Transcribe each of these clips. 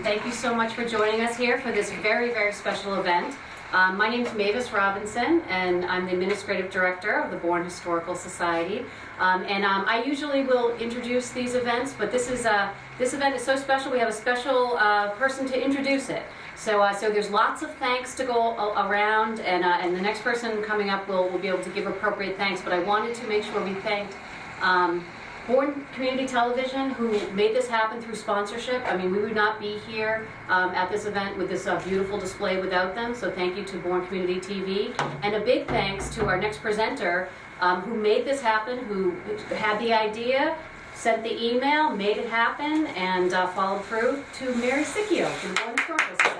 thank you so much for joining us here for this very, very special event. My name is Mavis Robinson, and I'm the Administrative Director of the Bourne Historical Society. I usually will introduce these events, but this event is so special, we have a special person to introduce it. So there's lots of thanks to go around, and the next person coming up will be able to give appropriate thanks, but I wanted to make sure we thanked Bourne Community Television, who made this happen through sponsorship. I mean, we would not be here at this event with this beautiful display without them, so thank you to Bourne Community TV. And a big thanks to our next presenter, who made this happen, who had the idea, sent the email, made it happen, and followed through, to Mary Sicchio from the Bourne Historical Society.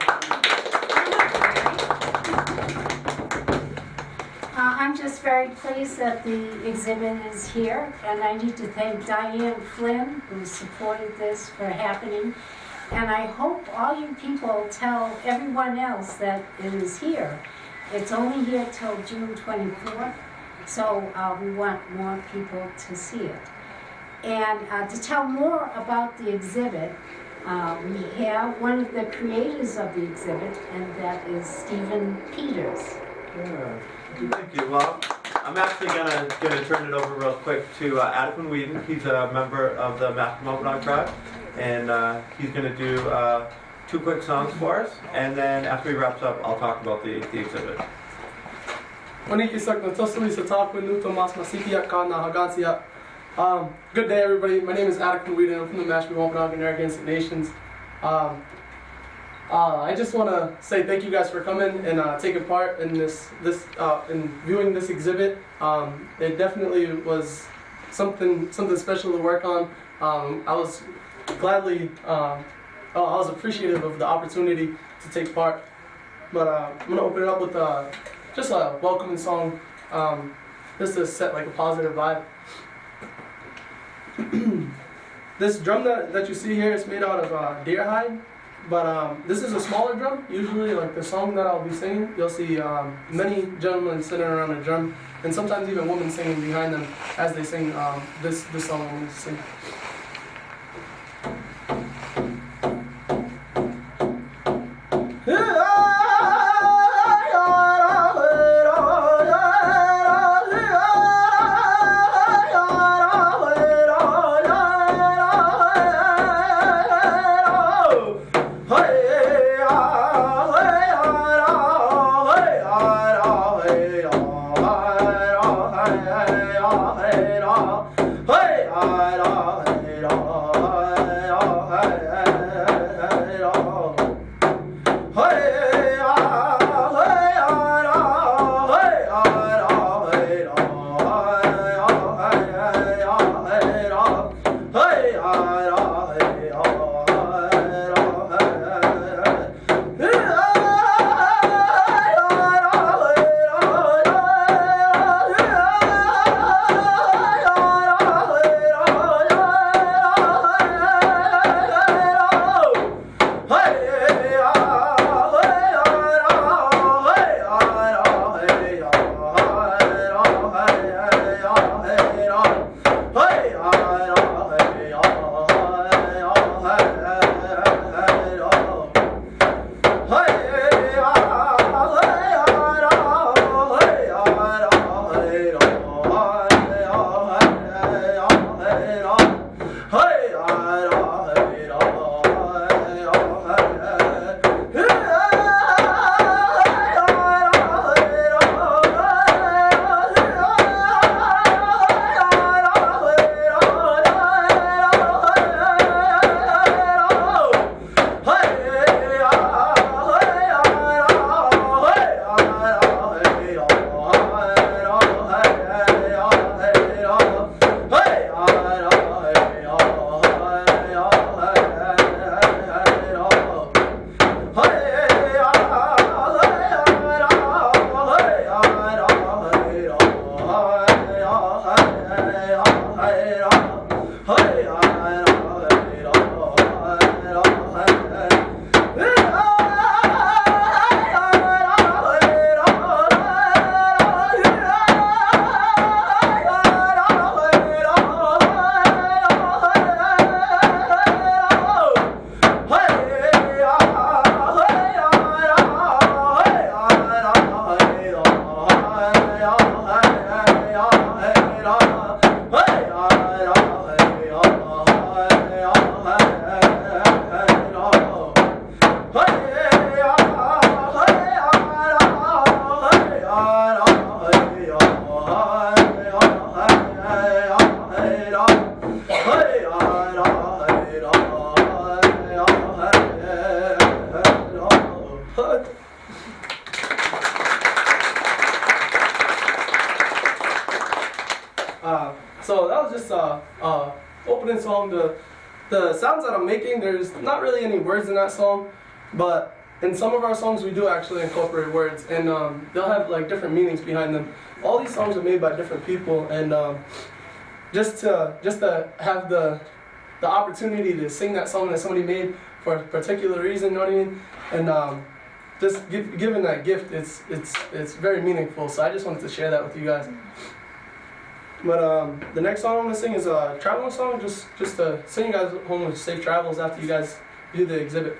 I'm just very pleased that the exhibit is here, and I need to thank Diane Flynn, who supported this for happening. And I hope all you people tell everyone else that it is here. It's only here till June 24th, so we want more people to see it. And to tell more about the exhibit, we have one of the creators of the exhibit, and that is Stephen Peters. Yeah. Thank you. Well, I'm actually gonna turn it over real quick to Adam Whedon. He's a member of the Wampanoag Tribe, and he's gonna do 2 quick songs for us. And then after he wraps up, I'll talk about the exhibit. Good day, everybody. My name is Adam Whedon. I'm from the Wampanoag and Narragansett Nations. I just want to say thank you guys for coming and taking part in in viewing this exhibit. It definitely was something special to work on. I was appreciative of the opportunity to take part. But I'm gonna open it up with just a welcoming song, just to set like a positive vibe. This drum that you see here is made out of deer hide. But this is a smaller drum. Usually, like the song that I'll be singing, you'll see many gentlemen sitting around a drum, and sometimes even women singing behind them as they sing this song I'm going to sing. Hey, So that was just opening song. The sounds that I'm making, there's not really any words in that song, but in some of our songs we do actually incorporate words, and they'll have like different meanings behind them. All these songs are made by different people, and just to have the opportunity to sing that song that somebody made for a particular reason, you know what I mean? And just given that gift, it's very meaningful. So I just wanted to share that with you guys. But the next song I'm gonna sing is a traveling song, just to send you guys home with safe travels after you guys do the exhibit.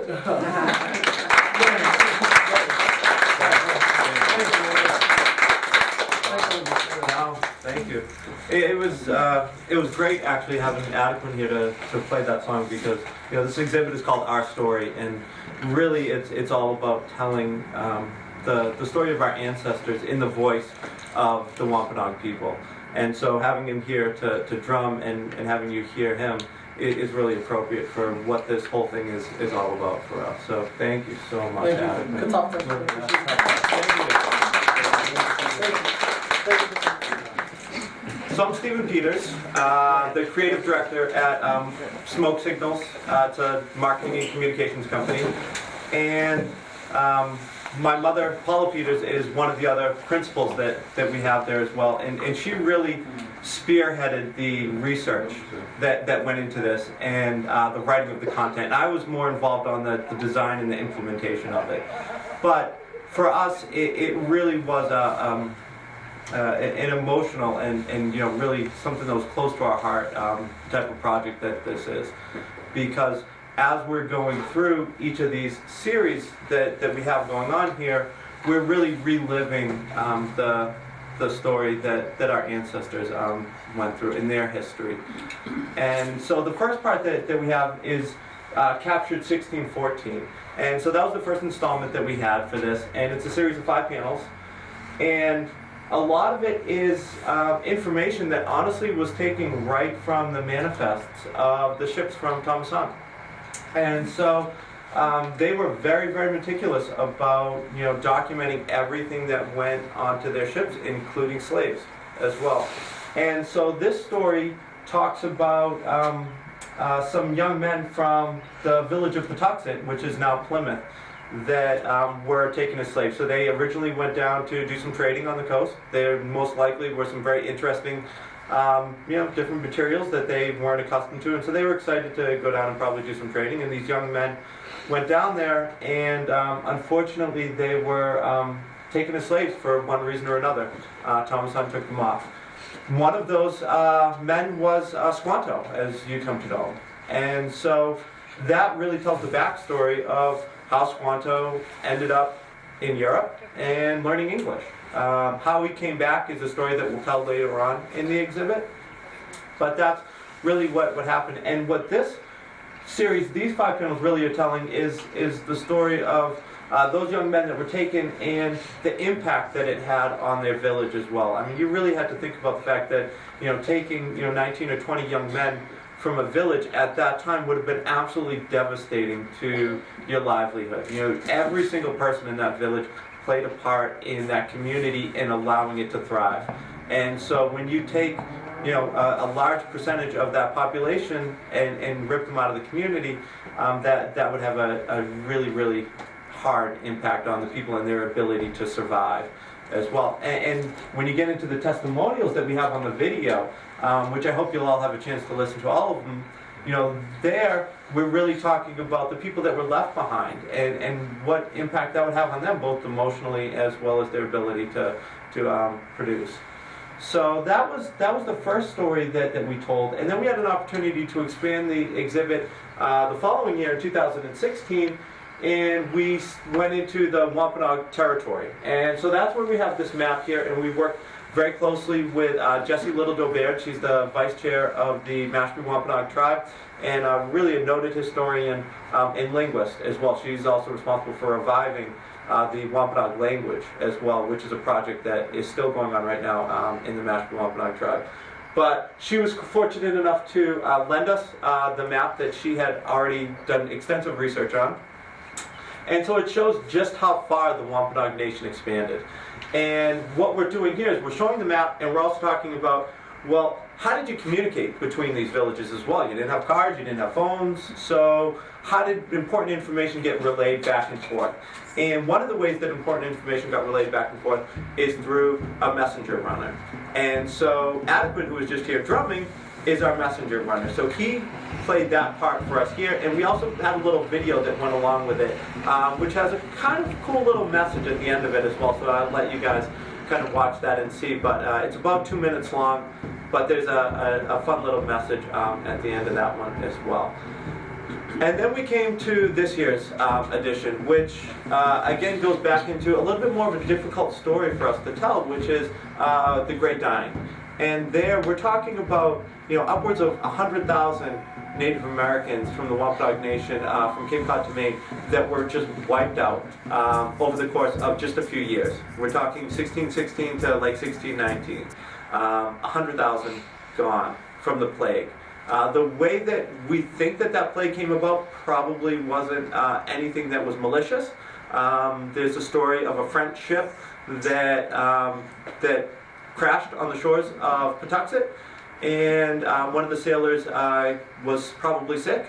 No, thank you. It was great actually having Adequan here to play that song, because this exhibit is called Our Story, and really it's all about telling the story of our ancestors in the voice of the Wampanoag people. And so having him here to drum and having you hear him is really appropriate for what this whole thing is all about for us. So thank you so much, Adequan. Good talk. So I'm Stephen Peters, the creative director at SmokeSygnals. It's a marketing and communications company. And my mother, Paula Peters, is one of the other principals that we have there as well. And she really spearheaded the research that went into this and the writing of the content. And I was more involved on the design and the implementation of it. But for us, it really was an emotional and really something that was close to our heart type of project that this is, because as we're going through each of these series that we have going on here, we're really reliving the story that our ancestors went through in their history. And so the first part that we have is captured 1614, and so that was the first installment that we had for this, and it's a series of 5 panels, and a lot of it is information that honestly was taken right from the manifests of the ships from Thomas Hunt. And so they were very, very meticulous about documenting everything that went onto their ships, including slaves as well. And so this story talks about some young men from the village of Aptucxet, which is now Plymouth, that were taken as slaves. So they originally went down to do some trading on the coast. There most likely were some very interesting different materials that they weren't accustomed to, and so they were excited to go down and probably do some trading. And these young men went down there, and unfortunately they were taken as slaves for one reason or another. Thomas Hunt took them off. One of those men was Squanto, as you come to know. And so that really tells the backstory of how Squanto ended up in Europe and learning English. How he came back is a story that we'll tell later on in the exhibit. But that's really what happened. And what this series, these 5 panels really are telling is the story of those young men that were taken and the impact that it had on their village as well. I mean, you really had to think about the fact that taking 19 or 20 young men from a village at that time would have been absolutely devastating to your livelihood. Every single person in that village played a part in that community and allowing it to thrive. And so when you take a large percentage of that population and rip them out of the community, that would have a really, really hard impact on the people and their ability to survive as well. And when you get into the testimonials that we have on the video, which I hope you'll all have a chance to listen to all of them, there we're really talking about the people that were left behind and what impact that would have on them, both emotionally as well as their ability to produce. So that was the first story that we told, and then we had an opportunity to expand the exhibit the following year in 2016, and we went into the Wampanoag territory. And so that's where we have this map here, and we worked very closely with Jessie Little-Dobert. She's the vice chair of the Mashpee Wampanoag Tribe, and really a noted historian and linguist as well. She's also responsible for reviving the Wampanoag language as well, which is a project that is still going on right now in the Mashpee Wampanoag Tribe. But she was fortunate enough to lend us the map that she had already done extensive research on. And so it shows just how far the Wampanoag Nation expanded. And what we're doing here is we're showing the map, and we're also talking about, well, how did you communicate between these villages as well? You didn't have cars, you didn't have phones, so how did important information get relayed back and forth? And one of the ways that important information got relayed back and forth is through a messenger runner. And so Adequan, who was just here drumming, is our messenger runner. So he played that part for us here, and we also had a little video that went along with it, which has a kind of cool little message at the end of it as well, so I'll let you guys kind of watch that and see. But it's about 2 minutes long, but there's a fun little message at the end of that one as well. And then we came to this year's edition, which again goes back into a little bit more of a difficult story for us to tell, which is the Great Dying. And there we're talking about upwards of 100,000 Native Americans from the Wampanoag Nation, from Cape Cod to Maine, that were just wiped out over the course of just a few years. We're talking 1616 to like 1619. 100,000 gone from the plague. The way that we think that plague came about probably wasn't anything that was malicious. There's a story of a French ship that crashed on the shores of Aptucxet, and one of the sailors was probably sick,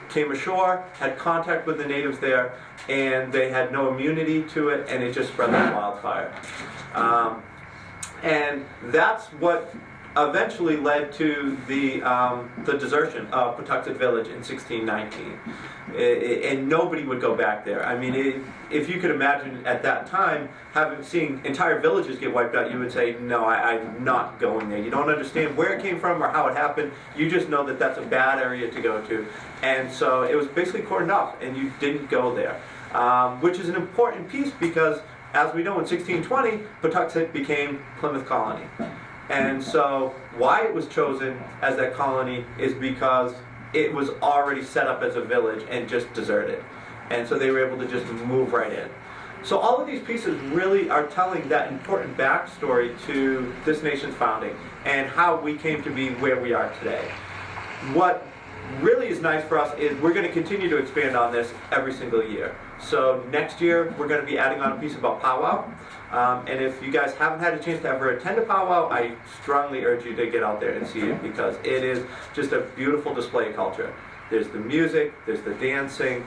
came ashore, had contact with the natives there, and they had no immunity to it, and it just spread like wildfire. And that's what eventually led to the desertion of Aptucxet Village in 1619. And nobody would go back there. I mean, if you could imagine at that time, seeing entire villages get wiped out, you would say, no, I'm not going there. You don't understand where it came from or how it happened. You just know that that's a bad area to go to. And so it was basically cordoned off, and you didn't go there. Which is an important piece because, as we know, in 1620, Aptucxet became Plymouth Colony. And so why it was chosen as that colony is because it was already set up as a village and just deserted. And so they were able to just move right in. So all of these pieces really are telling that important backstory to this nation's founding and how we came to be where we are today. What really is nice for us is we're going to continue to expand on this every single year. So next year we're going to be adding on a piece about powwow. And if you guys haven't had a chance to ever attend a powwow, I strongly urge you to get out there and see it because it is just a beautiful display of culture. There's the music, there's the dancing,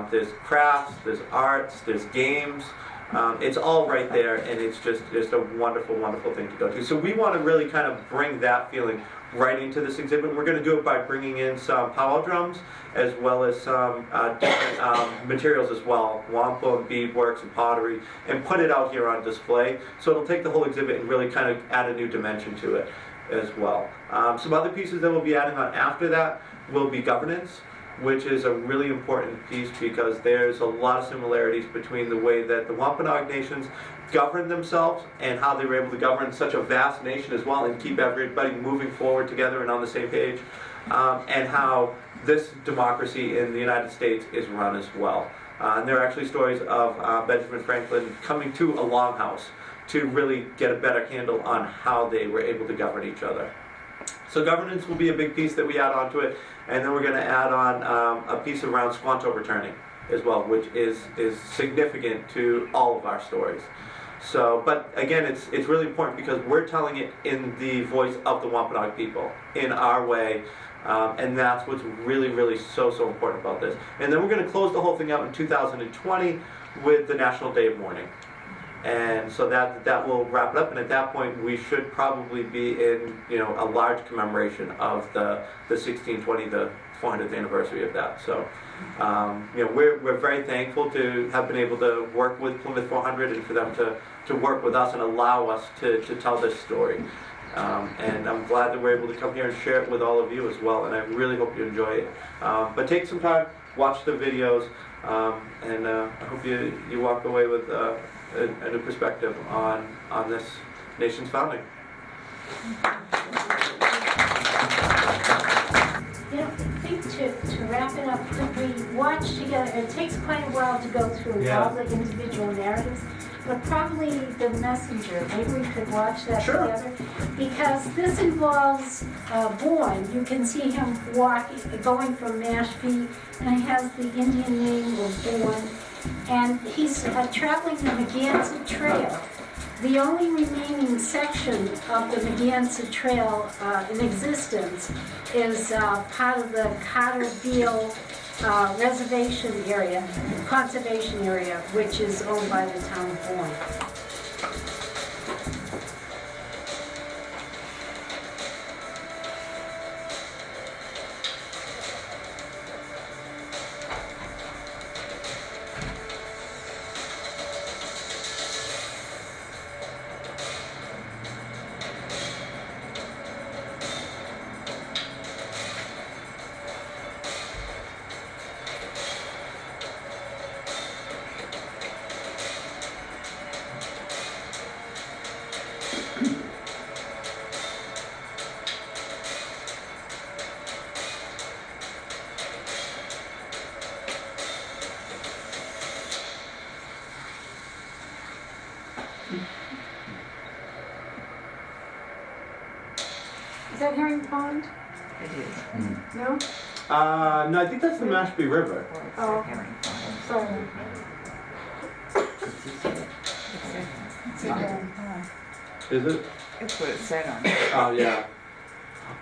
there's crafts, there's arts, there's games. It's all right there, and it's just a wonderful, wonderful thing to go to. So we want to really kind of bring that feeling right into this exhibit. We're going to do it by bringing in some powwow drums as well as some different materials as well, wampum, beadworks, and pottery, and put it out here on display. So it'll take the whole exhibit and really kind of add a new dimension to it as well. Some other pieces that we'll be adding on after that will be governance, which is a really important piece because there's a lot of similarities between the way that the Wampanoag nations govern themselves and how they were able to govern such a vast nation as well and keep everybody moving forward together and on the same page, and how this democracy in the United States is run as well. And there are actually stories of Benjamin Franklin coming to a longhouse to really get a better handle on how they were able to govern each other. So governance will be a big piece that we add onto it, and then we're going to add on a piece around Squanto returning as well, which is significant to all of our stories. So, but again, it's really important because we're telling it in the voice of the Wampanoag people, in our way, and that's what's really, really so important about this. And then we're going to close the whole thing out in 2020 with the National Day of Mourning. And so that will wrap it up, and at that point we should probably be in a large commemoration of the 1620, the 400th anniversary of that. So we're very thankful to have been able to work with Plymouth 400 and for them to work with us and allow us to tell this story. And I'm glad that we're able to come here and share it with all of you as well, and I really hope you enjoy it. But take some time, watch the videos, and I hope you walk away with a new perspective on this nation's founding. I think to wrap it up, could we watch together? It takes quite a while to go through all the individual narratives, but probably the messenger. Maybe we could watch that together, because this involves Bourne. You can see him going from Mashpee, and he has the Indian name of Bourne, and he's traveling the Megantic Trail. The only remaining section of the Megantic Trail in existence is part of the Carter Beale reservation area, conservation area, which is owned by the town of Bourne. Is that Herring Pond? It is. No? No, I think that's the Mashpee River. Oh. Herring pond. Sorry. Is it? That's what it said on it. Oh, yeah.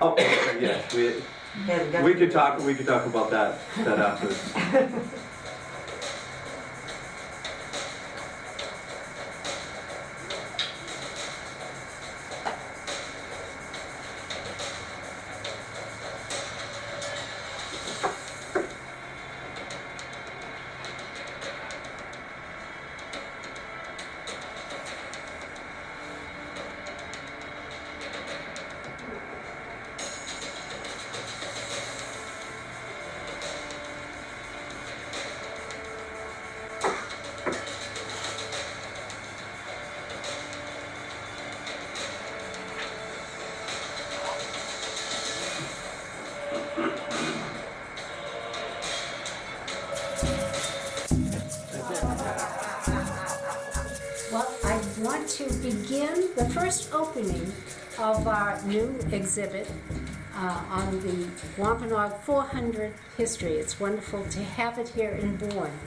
Oh, okay, yes, we could talk about that afterwards. Well, I want to begin the first opening of our new exhibit on the Wampanoag 400 history. It's wonderful to have it here in Bourne.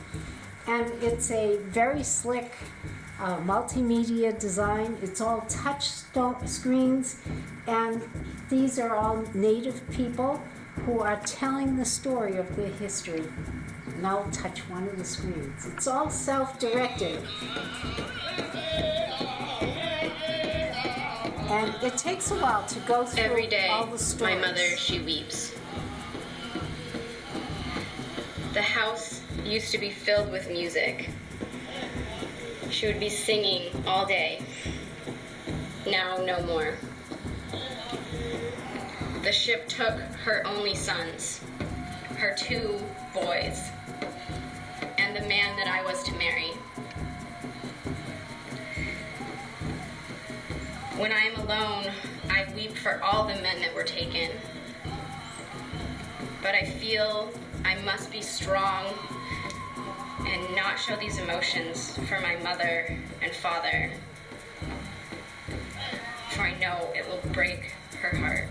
And it's a very slick multimedia design. It's all touch screens, and these are all native people who are telling the story of their history. And I'll touch one of the screens. It's all self-directed. And it takes a while to go through Every day, all the my stories. mother, she weeps. The house used to be filled with music. She would be singing all day. Now, no more. The ship took her only sons, her 2 boys, and the man that I was to marry. When I am alone, I weep for all the men that were taken. But I feel I must be strong and not show these emotions for my mother and father, for I know it will break her heart.